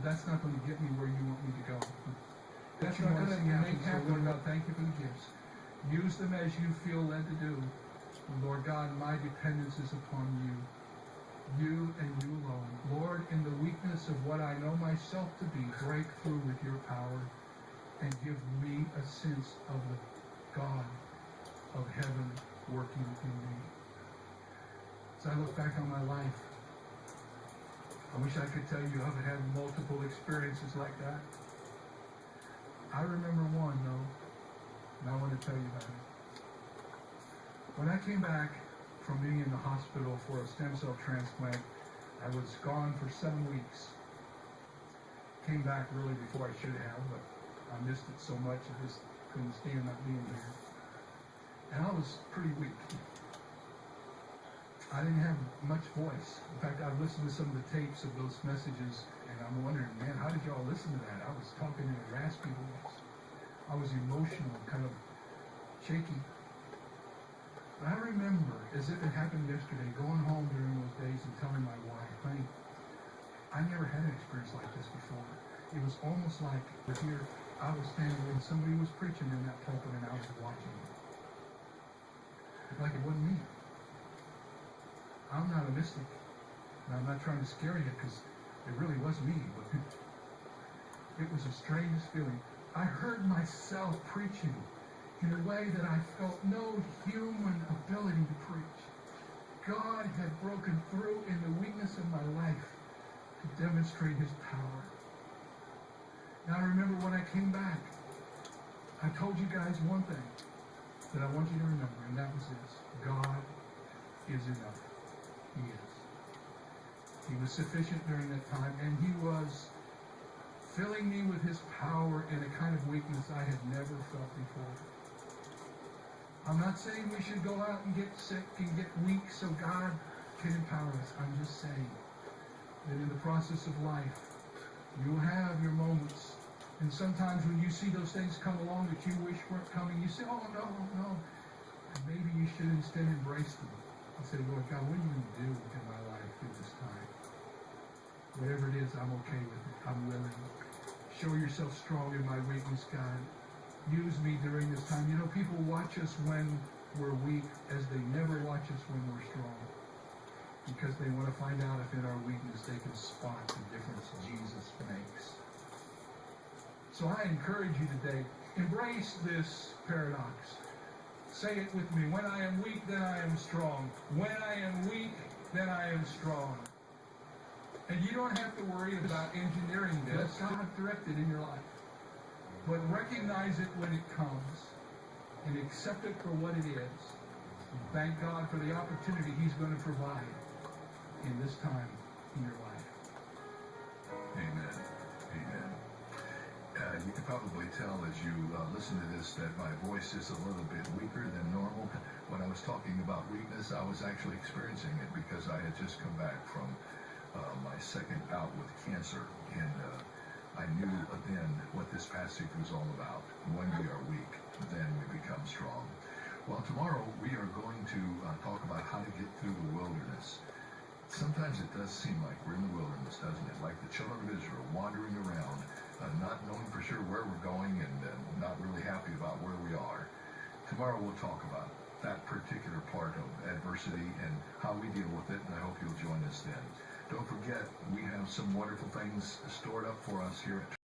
That's not going to get me where you want me to go. That's not going to make happen. Lord God, thank you for the gifts. Use them as you feel led to do. And Lord God, my dependence is upon you. You and you alone. Lord, in the weakness of what I know myself to be, break through with your power and give me a sense of the God of heaven working in me. As I look back on my life, I wish I could tell you I've had multiple experiences like that. I remember one, though, and I want to tell you about it. When I came back from being in the hospital for a stem cell transplant, I was gone for 7 weeks. Came back really before I should have, but I missed it so much I just couldn't stand not being here. And I was pretty weak. I didn't have much voice. In fact, I've listened to some of the tapes of those messages, and I'm wondering, man, how did y'all listen to that? I was talking in a raspy voice. I was emotional, kind of shaky. But I remember, as if it happened yesterday, going home during those days and telling my wife, honey, I never had an experience like this before. It was almost like here I was standing and somebody was preaching in that pulpit and I was watching it. Like it wasn't me. I'm not a mystic. And I'm not trying to scare you because it really was me, but it was the strangest feeling. I heard myself preaching in a way that I felt no human ability to preach. God had broken through in the weakness of my life to demonstrate his power. Now I remember when I came back, I told you guys one thing that I want you to remember, and that was this. God is enough. He is. He was sufficient during that time, and he was filling me with his power in a kind of weakness I had never felt before. I'm not saying we should go out and get sick and get weak so God can empower us. I'm just saying that in the process of life, you'll have your moments. And sometimes when you see those things come along that you wish weren't coming, you say, oh, no, no. And maybe you should instead embrace them and say, Lord God, what are you going to do in my life through this time? Whatever it is, I'm okay with it. I'm willing. Show yourself strong in my weakness, God. Use me during this time. You know, people watch us when we're weak as they never watch us when we're strong. Because they want to find out if in our weakness they can spot the difference Jesus makes. So I encourage you today, embrace this paradox. Say it with me. When I am weak, then I am strong. When I am weak, then I am strong. And you don't have to worry about engineering this. God directed in your life. But recognize it when it comes and accept it for what it is. And thank God for the opportunity he's going to provide in this time in your life. Amen. Amen. You can probably tell as you listen to this that my voice is a little bit weaker than normal. When I was talking about weakness, I was actually experiencing it because I had just come back from my second bout with cancer, and I knew then what this passage was all about. When we are weak, then we become strong. Well, tomorrow we are going to talk about how to get through the wilderness. Sometimes it does seem like we're in the wilderness, doesn't it? Like the children of Israel wandering around, not knowing for sure where we're going and not really happy about where we are. Tomorrow we'll talk about that particular part of adversity and how we deal with it, and I hope you'll join us then. Don't forget, we have some wonderful things stored up for us here at